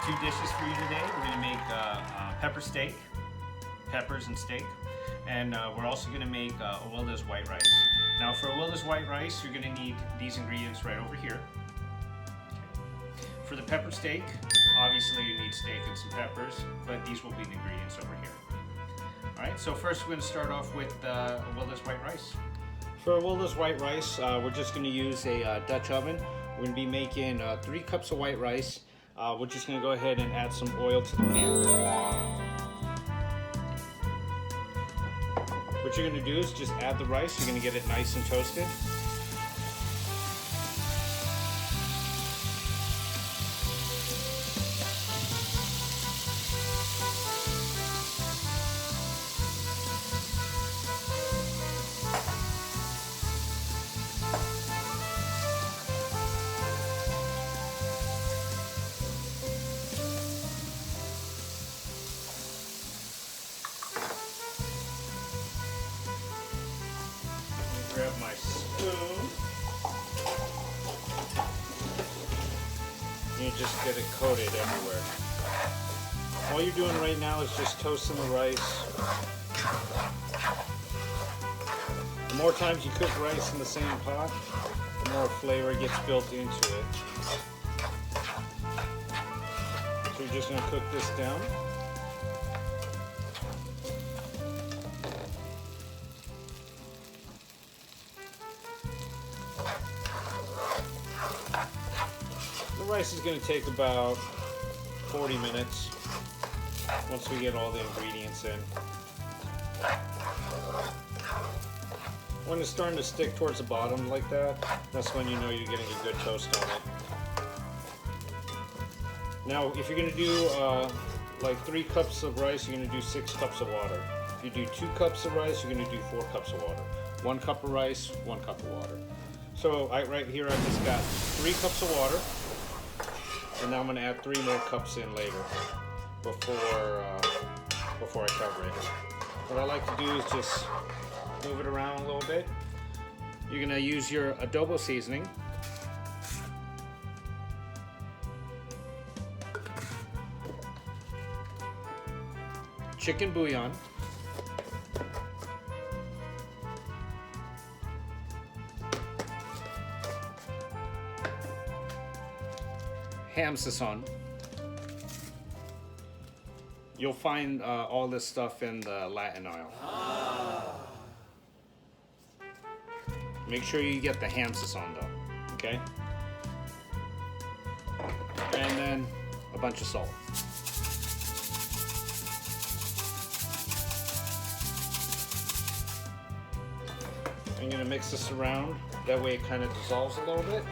two dishes for you today. We're gonna make pepper steak, peppers and steak, and we're also gonna make Awilda's white rice. Now for Awilda's white rice, you're gonna need these ingredients right over here. Okay. For the pepper steak, obviously you need steak and some peppers, but these will be the ingredients over here. All right, so first we're gonna start off with Awilda's white rice. For Awilda's white rice, we're just gonna use a Dutch oven. We're gonna be making 3 cups of white rice. We're just gonna go ahead and add some oil to the pan. What you're gonna do is just add the rice. You're gonna get it nice and toasted. Grab my spoon. You just get it coated everywhere. All you're doing right now is just toasting the rice. The more times you cook rice in the same pot, the more flavor gets built into it. So you're just going to cook this down. The rice is going to take about 40 minutes once we get all the ingredients in. When it's starting to stick towards the bottom like that, that's when you know you're getting a good toast on it. Now, if you're going to do like 3 cups of rice, you're going to do 6 cups of water. If you do 2 cups of rice, you're going to do 4 cups of water. 1 cup of rice, 1 cup of water. So right here, I just got 3 cups of water. And now I'm going to add 3 more cups in later before I cover it. What I like to do is just move it around a little bit. You're going to use your adobo seasoning. Chicken bouillon. Ham sazon. You'll find all this stuff in the Latin aisle. Make sure you get the ham sazon though, okay? And then a bunch of salt. I'm gonna mix this around, that way it kind of dissolves a little bit.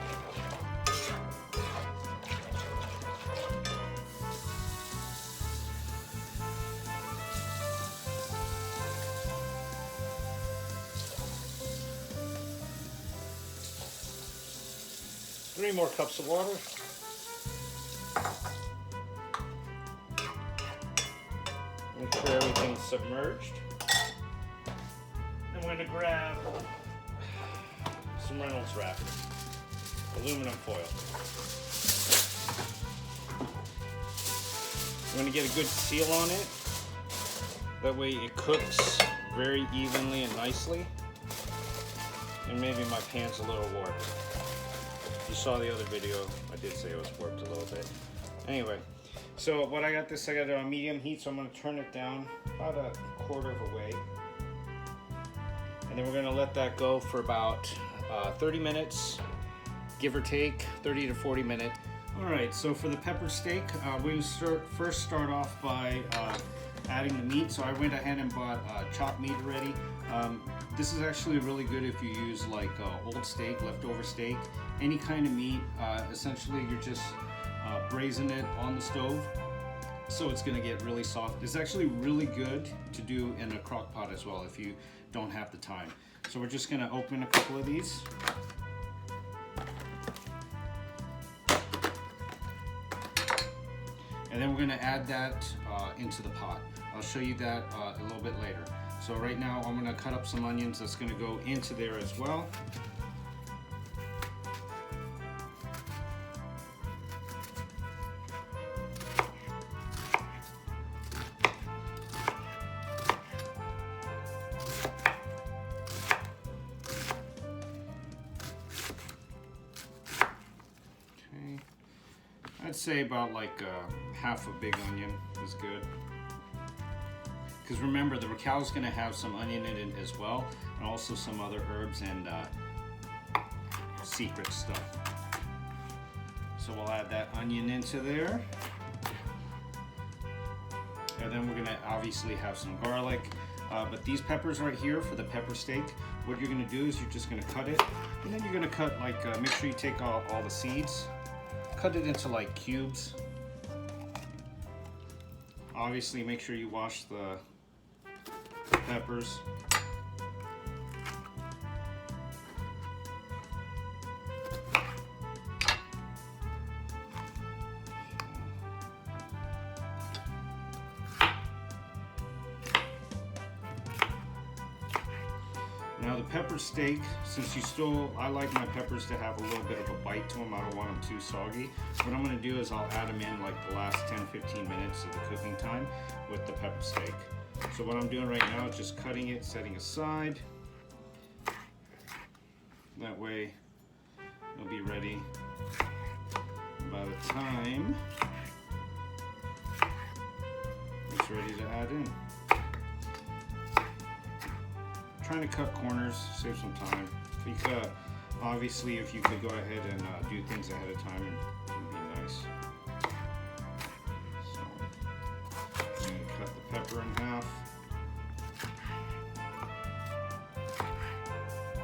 Three more cups of water. Make sure everything's submerged. And we're going to grab some Reynolds wrap, aluminum foil. I'm going to get a good seal on it. That way it cooks very evenly and nicely. And maybe my pan's a little warped. You saw the other video, I did say it was warped a little bit. Anyway, so what I got it on medium heat, so I'm going to turn it down about a quarter of a way. And then we're going to let that go for about 30 minutes, give or take, 30 to 40 minutes. Alright, so for the pepper steak, we're going to first start off by adding the meat. So I went ahead and bought chopped meat already. This is actually really good if you use like old steak, leftover steak, any kind of meat. Essentially, you're just braising it on the stove, so it's going to get really soft. It's actually really good to do in a crock pot as well if you don't have the time. So we're just going to open a couple of these. And then we're going to add that into the pot. I'll show you that a little bit later. So right now I'm going to cut up some onions that's going to go into there as well. I'd say about like half a big onion is good. Because remember, the raquel is going to have some onion in it as well, and also some other herbs and secret stuff. So we'll add that onion into there. And then we're going to obviously have some garlic. But these peppers right here for the pepper steak, what you're going to do is you're just going to cut it. And then you're going to cut like, make sure you take all the seeds. Cut it into like cubes. Obviously make sure you wash the peppers. Now the pepper steak, since I like my peppers to have a little bit of a bite to them. I don't want them too soggy. What I'm going to do is I'll add them in like the last 10-15 minutes of the cooking time with the pepper steak. So what I'm doing right now is just cutting it, setting aside. That way it'll be ready by the time it's ready to add in. Trying to cut corners, save some time. Because obviously if you could go ahead and do things ahead of time, it would be nice. So I'm going to cut the pepper in half.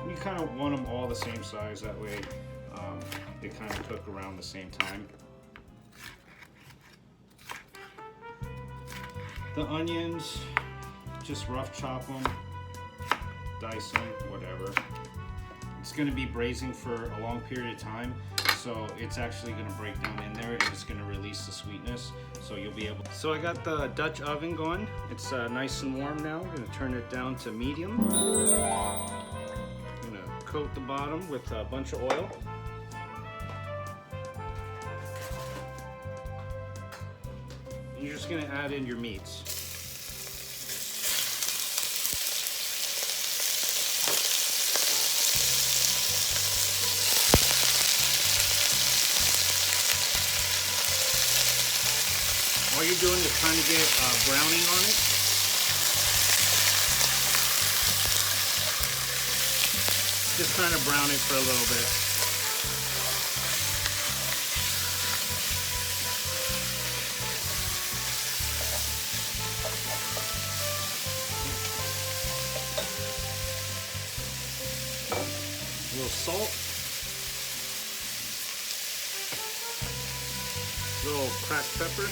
You kind of want them all the same size, that way they kind of cook around the same time. The onions, just rough chop them. Dice them, whatever. It's going to be braising for a long period of time, so it's actually going to break down in there and it's going to release the sweetness, so you'll be able. So I got the Dutch oven going. It's nice and warm now. I'm going to turn it down to medium. I'm going to coat the bottom with a bunch of oil. You're just going to add in your meats. All you're doing is trying to get browning on it. Just trying to brown it for a little bit. A little salt. A little cracked pepper.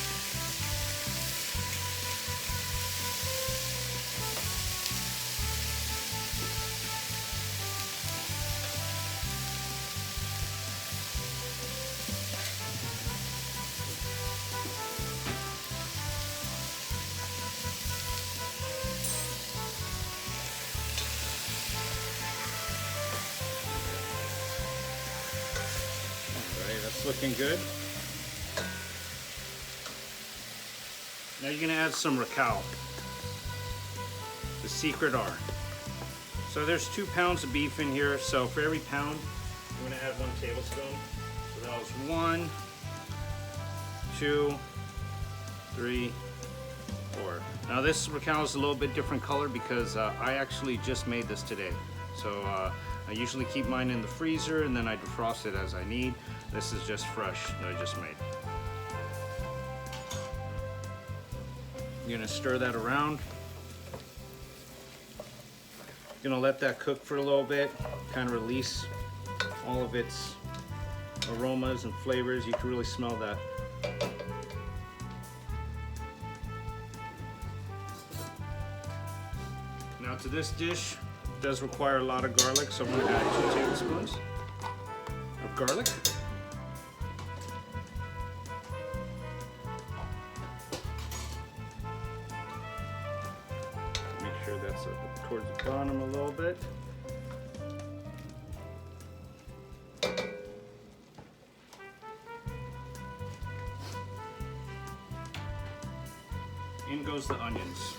That's looking good. Now you're going to add some raquel, the secret R. So there's 2 pounds of beef in here, so for every pound I'm going to add 1 tablespoon. So that was 1, 2, 3, 4. Now this raquel is a little bit different color because I actually just made this today. So I usually keep mine in the freezer and then I defrost it as I need. This is just fresh that I just made. You're gonna stir that around. You're gonna let that cook for a little bit, kind of release all of its aromas and flavors. You can really smell that. Now to this dish, it does require a lot of garlic, so I'm gonna add 2 tablespoons of garlic. That's towards the bottom a little bit. In goes the onions.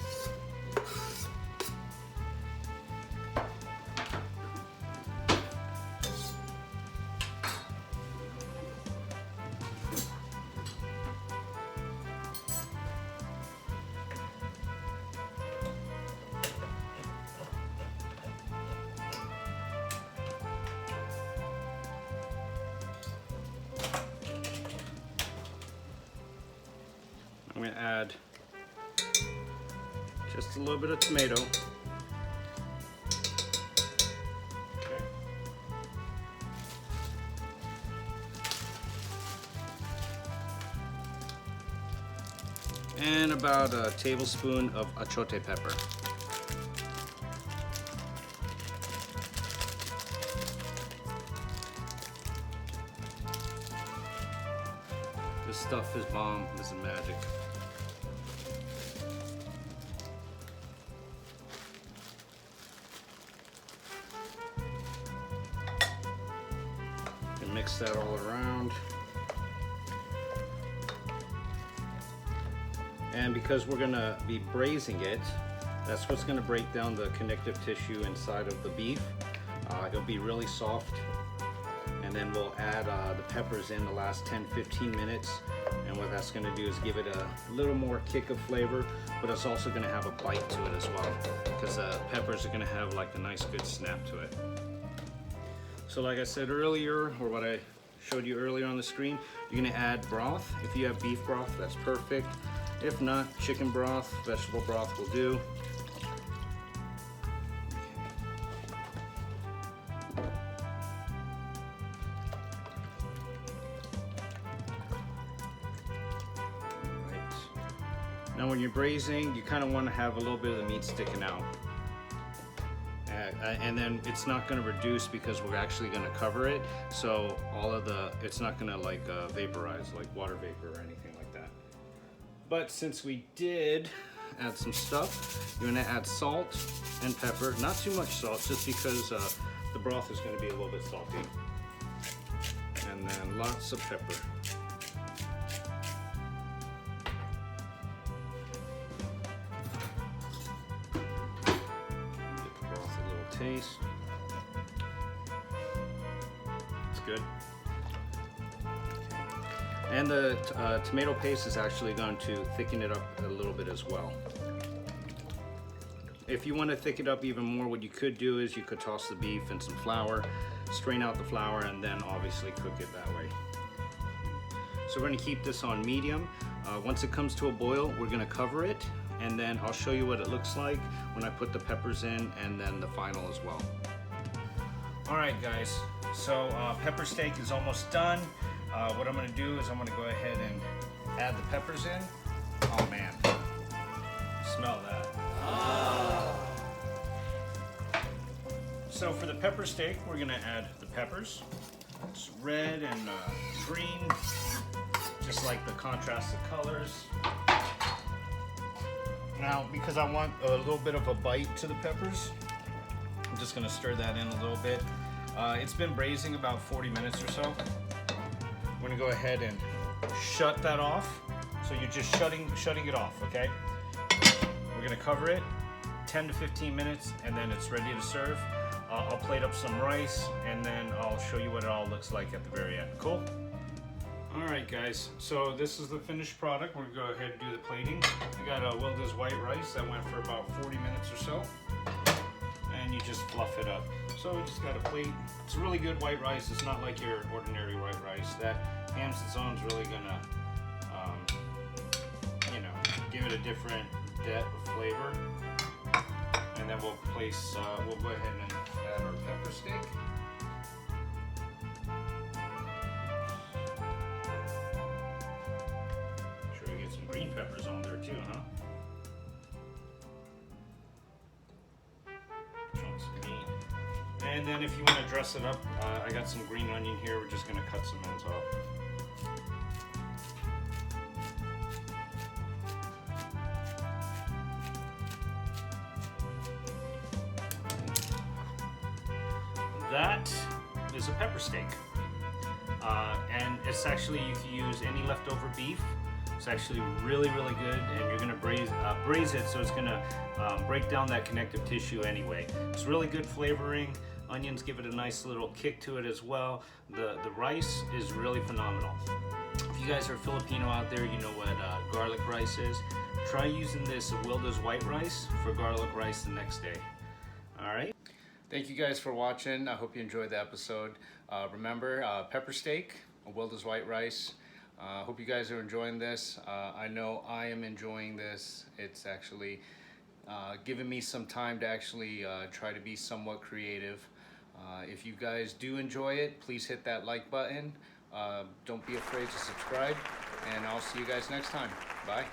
I'm gonna add just a little bit of tomato. Okay. And about a tablespoon of achote pepper. This stuff is bomb. This is magic. And mix that all around. And because we're gonna be braising it, that's what's gonna break down the connective tissue inside of the beef. It'll be really soft. And then we'll add the peppers in the last 10-15 minutes. And what that's gonna do is give it a little more kick of flavor, but it's also gonna have a bite to it as well, because the peppers are gonna have like a nice good snap to it. So like I said earlier, or what I showed you earlier on the screen, you're gonna add broth. If you have beef broth, that's perfect. If not, chicken broth, vegetable broth will do. Now when you're braising, you kind of want to have a little bit of the meat sticking out. And then it's not going to reduce because we're actually going to cover it. So it's not going to like vaporize like water vapor or anything like that. But since we did add some stuff, you're going to add salt and pepper. Not too much salt, just because the broth is going to be a little bit salty. And then lots of pepper. Taste. It's good. And the tomato paste is actually going to thicken it up a little bit as well. If you want to thicken it up even more, what you could do is you could toss the beef in some flour, strain out the flour, and then obviously cook it that way. So we're going to keep this on medium. Once it comes to a boil, we're going to cover it, and then I'll show you what it looks like when I put the peppers in, and then the final as well. All right, guys, so pepper steak is almost done. What I'm gonna do is I'm gonna go ahead and add the peppers in. Oh man, smell that. So for the pepper steak, we're gonna add the peppers. It's red and green, just like the contrast of colors. Now, because I want a little bit of a bite to the peppers, I'm just gonna stir that in a little bit. It's been braising about 40 minutes or so. I'm gonna go ahead and shut that off. So you're just shutting it off, okay? We're gonna cover it 10 to 15 minutes, and then it's ready to serve. I'll plate up some rice, and then I'll show you what it all looks like at the very end. Cool? Alright guys, so this is the finished product. We're gonna go ahead and do the plating. We got a Wilda's white rice that went for about 40 minutes or so. And you just fluff it up. So we just got a plate. It's really good white rice. It's not like your ordinary white rice. That ham sazon is really gonna, give it a different depth of flavor. And then we'll go ahead and add our pepper steak. Green peppers on there too, huh? Chunks of meat. And then if you want to dress it up, I got some green onion here. We're just going to cut some ends off. That is a pepper steak. And it's actually, you can use any leftover beef. It's actually really, really good, and you're gonna braise it, so it's gonna break down that connective tissue anyway. It's really good flavoring. Onions give it a nice little kick to it as well. The rice is really phenomenal. If you guys are Filipino out there, you know what garlic rice is. Try using this Wilda's white rice for garlic rice the next day. All right. Thank you guys for watching. I hope you enjoyed the episode. Remember, pepper steak, Wilda's white rice. Hope you guys are enjoying this. I know I am enjoying this. It's actually given me some time to actually try to be somewhat creative. If you guys do enjoy it, please hit that like button. Don't be afraid to subscribe, and I'll see you guys next time. Bye.